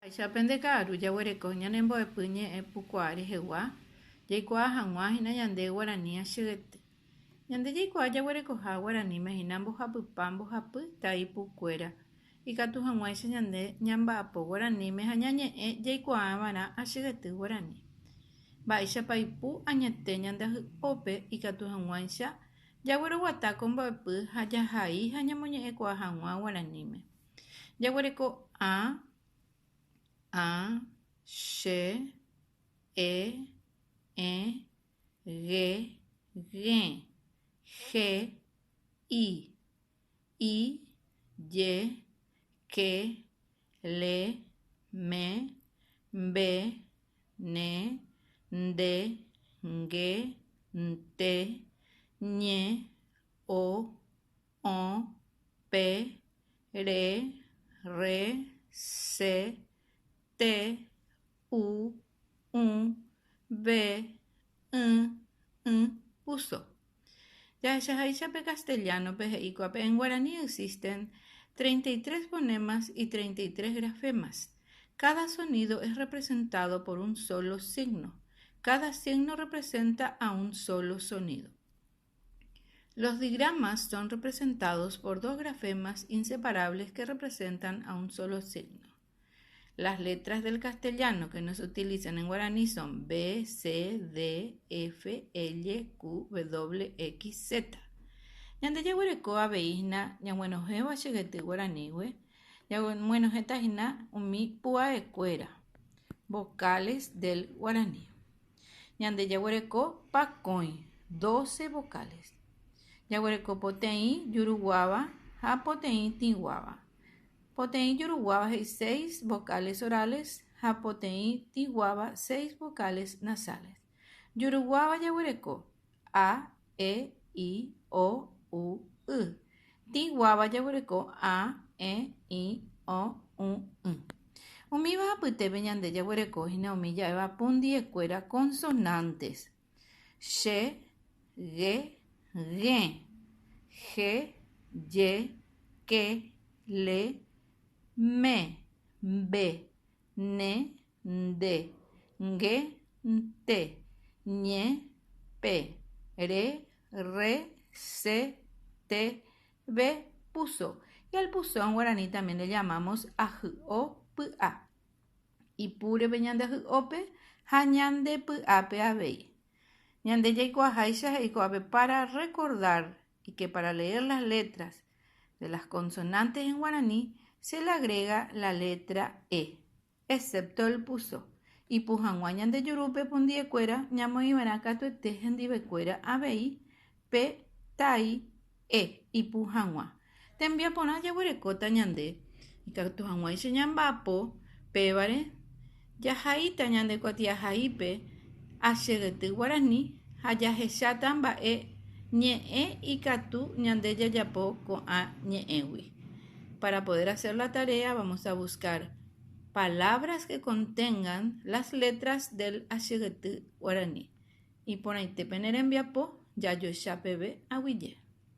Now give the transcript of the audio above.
Chapende karu jaguereko ñanembo'epy ñe'ẽpukua rehegua jaikuaa hag̃ua hína ñande Guarani acheguete. Ñande jaikuaa jaguerekoha Guaraníme hína mbohapypa mbohapy taipukuéra ikatu hag̃uáicha ñande ñamba'apo Guaraníme ha ñañe'ẽ jaikuaava'erã acheguety Guarani. Mba'éichapa ipu añete ñandeahy'ópe ikatu hag̃uáicha jagueroguata ko mbo'epy ha jahai ha ñamoñe'ẽkua hag̃ua Guaraníme. Jaguereko che, ge, je, ye, que, le, me, be, ne, nde, ngue, nte, ñe, o, pe, re, se, te, ve, puso. Yahechahaichape castellanope he'íkuape en guaraní existen 33 fonemas y 33 grafemas. Cada sonido es representado por un solo signo. Cada signo representa a un solo sonido. Los digramas son representados por dos grafemas inseparables que representan a un solo signo. Las letras del castellano que no se utilizan en guaraní son B, C, D, F, L, Q, W, X, Z. Ñande jaguereko aveíhina ñaguenohéva acheguety guaranígui, ñaguenohetahína umi pu'aekuéra, vocales del guaraní. Ñande jaguereko pakõi, 12 vocales. Jaguereko poteĩ juruguáva ha poteĩ tĩguáva. Poteĩ juruguáva hay 6 vocales orales, ha poteĩ tĩguáva 6 vocales nasales. Juruguáva jaguereko A, E, I, O, U, Y. Tĩguáva jaguereko A, E, I, O, U, Y. Umíva hapytépe ñande jaguerekohína umi ja'éva pundiekuéra consonantes. Che, ge, je, que, le, me, be, ne, nde, ngue, nte, ñe, pe, re, se, te, ve, puso. Y al puso en guaraní también le llamamos ahy'o, py'a. Ipúrepe ñande ahy'ópe ha ñande py'ápe avei. Ñande jaikuaaháicha he'íkuaape para recordar y que para leer las letras de las consonantes en guaraní se le agrega la letra E, excepto el puso. Ipu hag̃ua ñande jurúpe pundiekuéra ñamoĩva'erã katuete hendivekuéra avei pe tai E, ipu hag̃ua. Tembiaporã jaguerekóta ñande ikatu hag̃uáicha ñamba'apo pévare jahaíta ñande kuatiahaípe acheguety guaraní ha jahecháta mba'e ñe'ẽ ikatu ñande jajapo ko'ã ñe'ẽgui. Para poder hacer la tarea vamos a buscar palabras que contengan las letras del acheguety guaraní. Y por ahí te peneren viapo ya yo ya pebe aguille.